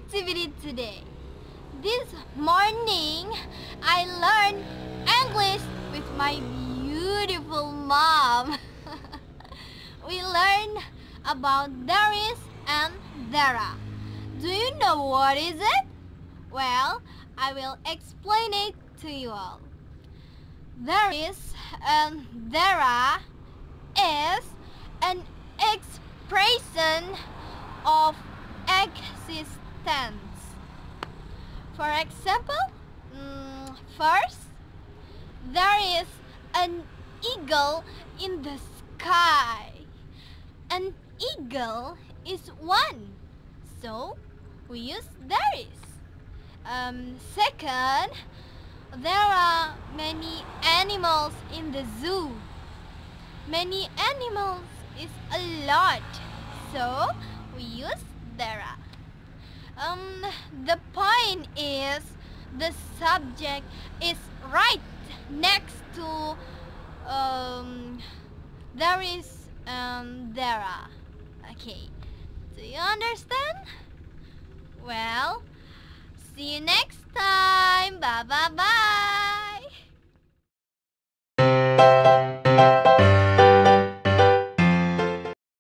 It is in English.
activity today. This morning, I learned English with my beautiful mom. We learned about there is and there are. Do you know what is it? Well, I will explain it to you all. There is and there are is an expression of existence. For example, first, there is an eagle in the sky. An eagle is one, so we use there is. Second, there are many animals in the zoo. Many animals is a lot, so we use there are. The point is the subject is right next to there is there are. Okay, do you understand? Well, see you next time. Bye bye bye.